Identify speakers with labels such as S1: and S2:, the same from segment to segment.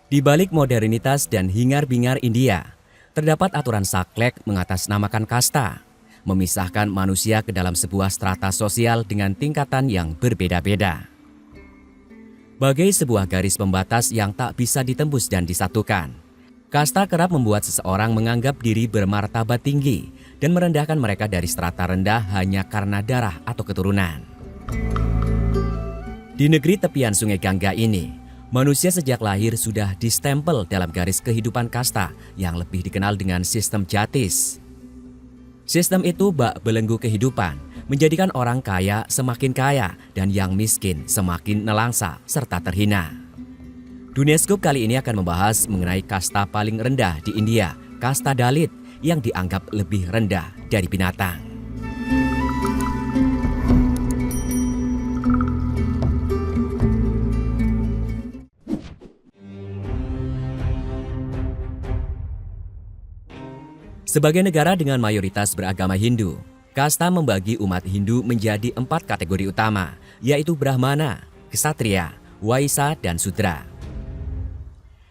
S1: Di balik modernitas dan hingar-bingar India, terdapat aturan saklek mengatasnamakan kasta, memisahkan manusia ke dalam sebuah strata sosial dengan tingkatan yang berbeda-beda. Bagai sebuah garis pembatas yang tak bisa ditembus dan disatukan, kasta kerap membuat seseorang menganggap diri bermartabat tinggi dan merendahkan mereka dari strata rendah hanya karena darah atau keturunan. Di negeri tepian Sungai Gangga ini, manusia sejak lahir sudah distempel dalam garis kehidupan kasta yang lebih dikenal dengan sistem jatis. Sistem itu bak belenggu kehidupan, menjadikan orang kaya semakin kaya dan yang miskin semakin nelangsa serta terhina. DuniaScope kali ini akan membahas mengenai kasta paling rendah di India, Kasta Dalit, yang dianggap lebih rendah dari binatang. Sebagai negara dengan mayoritas beragama Hindu, kasta membagi umat Hindu menjadi 4 kategori utama, yaitu Brahmana, Ksatria, Waisya, dan Sudra.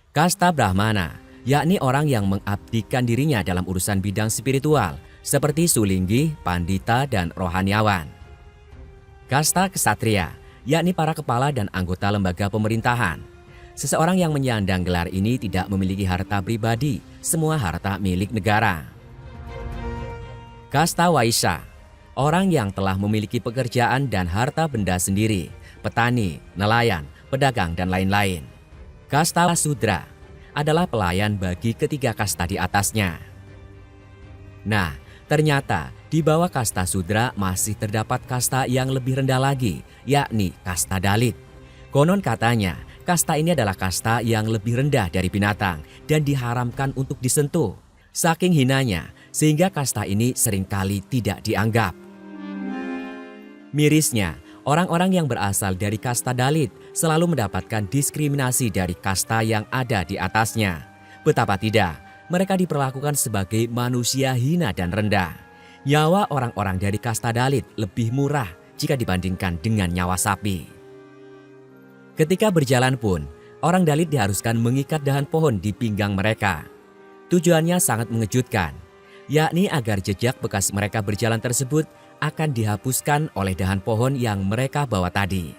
S1: Kasta Brahmana, yakni orang yang mengabdikan dirinya dalam urusan bidang spiritual, seperti sulinggi, pandita, dan rohaniawan. Kasta Ksatria, yakni para kepala dan anggota lembaga pemerintahan. Seseorang yang menyandang gelar ini tidak memiliki harta pribadi, semua harta milik negara. Kasta Waisya, orang yang telah memiliki pekerjaan dan harta benda sendiri, petani, nelayan, pedagang, dan lain-lain. Kasta Sudra adalah pelayan bagi ketiga kasta di atasnya. Nah, ternyata di bawah kasta Sudra masih terdapat kasta yang lebih rendah lagi, yakni Kasta Dalit. Konon katanya, kasta ini adalah kasta yang lebih rendah dari binatang dan diharamkan untuk disentuh. Saking hinanya, sehingga kasta ini seringkali tidak dianggap. Mirisnya, orang-orang yang berasal dari Kasta Dalit selalu mendapatkan diskriminasi dari kasta yang ada di atasnya. Betapa tidak, mereka diperlakukan sebagai manusia hina dan rendah. Nyawa orang-orang dari Kasta Dalit lebih murah jika dibandingkan dengan nyawa sapi. Ketika berjalan pun, orang Dalit diharuskan mengikat dahan pohon di pinggang mereka. Tujuannya sangat mengejutkan, yakni agar jejak bekas mereka berjalan tersebut akan dihapuskan oleh dahan pohon yang mereka bawa tadi.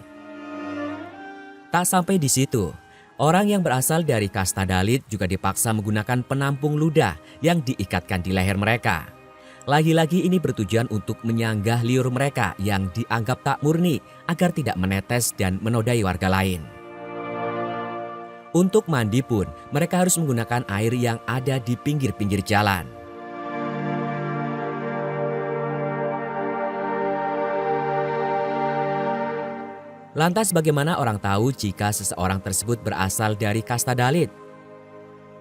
S1: Tak sampai di situ, orang yang berasal dari Kasta Dalit juga dipaksa menggunakan penampung ludah yang diikatkan di leher mereka. Lagi-lagi ini bertujuan untuk menyanggah liur mereka yang dianggap tak murni agar tidak menetes dan menodai warga lain. Untuk mandi pun, mereka harus menggunakan air yang ada di pinggir-pinggir jalan. Lantas bagaimana orang tahu jika seseorang tersebut berasal dari Kasta Dalit?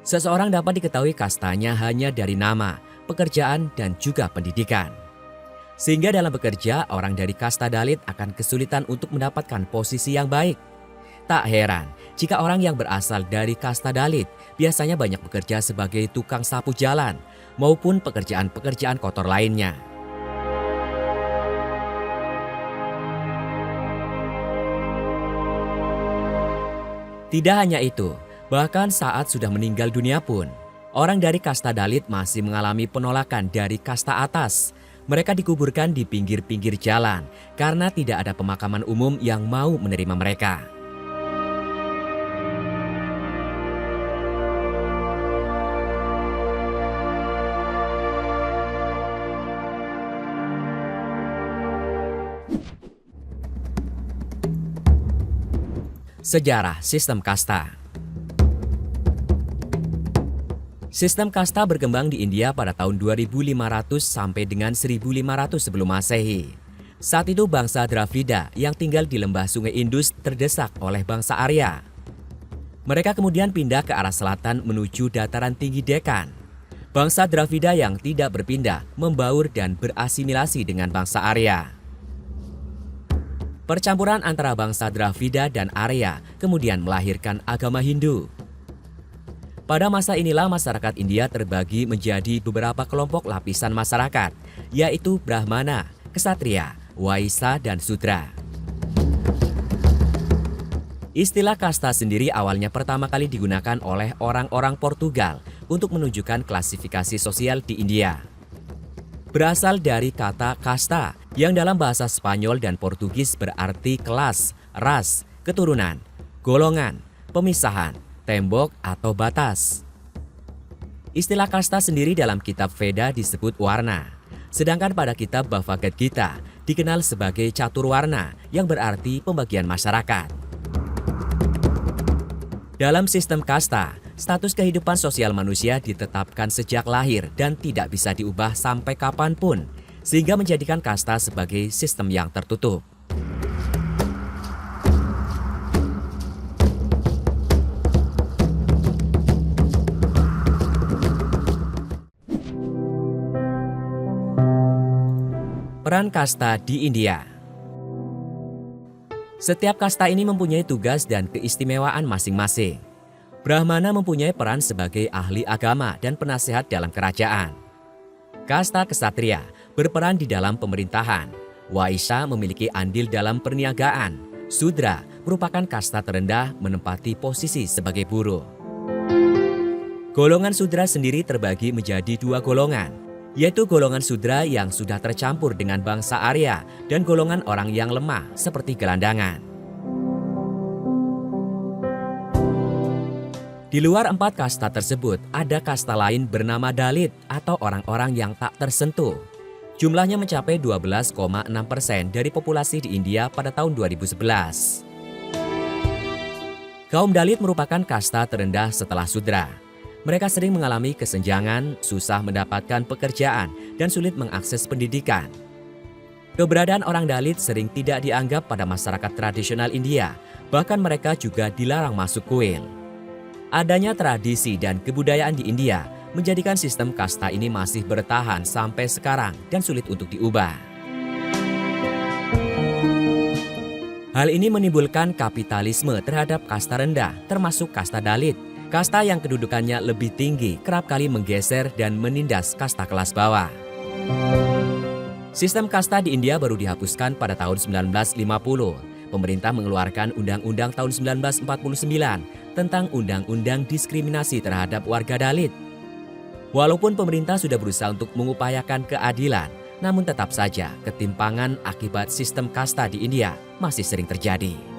S1: Seseorang dapat diketahui kastanya hanya dari nama, pekerjaan, dan juga pendidikan. Sehingga dalam bekerja, orang dari Kasta Dalit akan kesulitan untuk mendapatkan posisi yang baik. Tak heran jika orang yang berasal dari Kasta Dalit biasanya banyak bekerja sebagai tukang sapu jalan maupun pekerjaan-pekerjaan kotor lainnya. Tidak hanya itu, bahkan saat sudah meninggal dunia pun, orang dari Kasta Dalit masih mengalami penolakan dari kasta atas. Mereka dikuburkan di pinggir-pinggir jalan karena tidak ada pemakaman umum yang mau menerima mereka. Sejarah sistem kasta. Sistem kasta berkembang di India pada tahun 2500 sampai dengan 1500 sebelum Masehi. Saat itu bangsa Dravida yang tinggal di lembah Sungai Indus terdesak oleh bangsa Arya. Mereka kemudian pindah ke arah selatan menuju dataran tinggi Dekan. Bangsa Dravida yang tidak berpindah membaur dan berasimilasi dengan bangsa Arya. Percampuran antara bangsa Dravida dan Arya kemudian melahirkan agama Hindu. Pada masa inilah masyarakat India terbagi menjadi beberapa kelompok lapisan masyarakat, yaitu Brahmana, Ksatria, Waisya, dan Sudra. Istilah kasta sendiri awalnya pertama kali digunakan oleh orang-orang Portugal untuk menunjukkan klasifikasi sosial di India. Berasal dari kata kasta yang dalam bahasa Spanyol dan Portugis berarti kelas, ras, keturunan, golongan, pemisahan, tembok atau batas. Istilah kasta sendiri dalam kitab Veda disebut warna, sedangkan pada kitab Bhagavad Gita dikenal sebagai catur warna yang berarti pembagian masyarakat. Dalam sistem kasta, status kehidupan sosial manusia ditetapkan sejak lahir dan tidak bisa diubah sampai kapanpun, sehingga menjadikan kasta sebagai sistem yang tertutup. Peran kasta di India. Setiap kasta ini mempunyai tugas dan keistimewaan masing-masing. Brahmana mempunyai peran sebagai ahli agama dan penasehat dalam kerajaan. Kasta kesatria berperan di dalam pemerintahan. Waisya memiliki andil dalam perniagaan. Sudra merupakan kasta terendah menempati posisi sebagai buruh. Golongan sudra sendiri terbagi menjadi dua golongan, yaitu golongan sudra yang sudah tercampur dengan bangsa Arya dan golongan orang yang lemah seperti gelandangan. Di luar 4 kasta tersebut, ada kasta lain bernama Dalit atau orang-orang yang tak tersentuh. Jumlahnya mencapai 12,6% dari populasi di India pada tahun 2011. Kaum Dalit merupakan kasta terendah setelah Sudra. Mereka sering mengalami kesenjangan, susah mendapatkan pekerjaan, dan sulit mengakses pendidikan. Keberadaan orang Dalit sering tidak dianggap pada masyarakat tradisional India, bahkan mereka juga dilarang masuk kuil. Adanya tradisi dan kebudayaan di India menjadikan sistem kasta ini masih bertahan sampai sekarang dan sulit untuk diubah. Hal ini menimbulkan kapitalisme terhadap kasta rendah, termasuk kasta Dalit. Kasta yang kedudukannya lebih tinggi kerap kali menggeser dan menindas kasta kelas bawah. Sistem kasta di India baru dihapuskan pada tahun 1950. Pemerintah mengeluarkan Undang-Undang tahun 1949 tentang Undang-Undang Diskriminasi terhadap warga Dalit. Walaupun pemerintah sudah berusaha untuk mengupayakan keadilan, namun tetap saja ketimpangan akibat sistem kasta di India masih sering terjadi.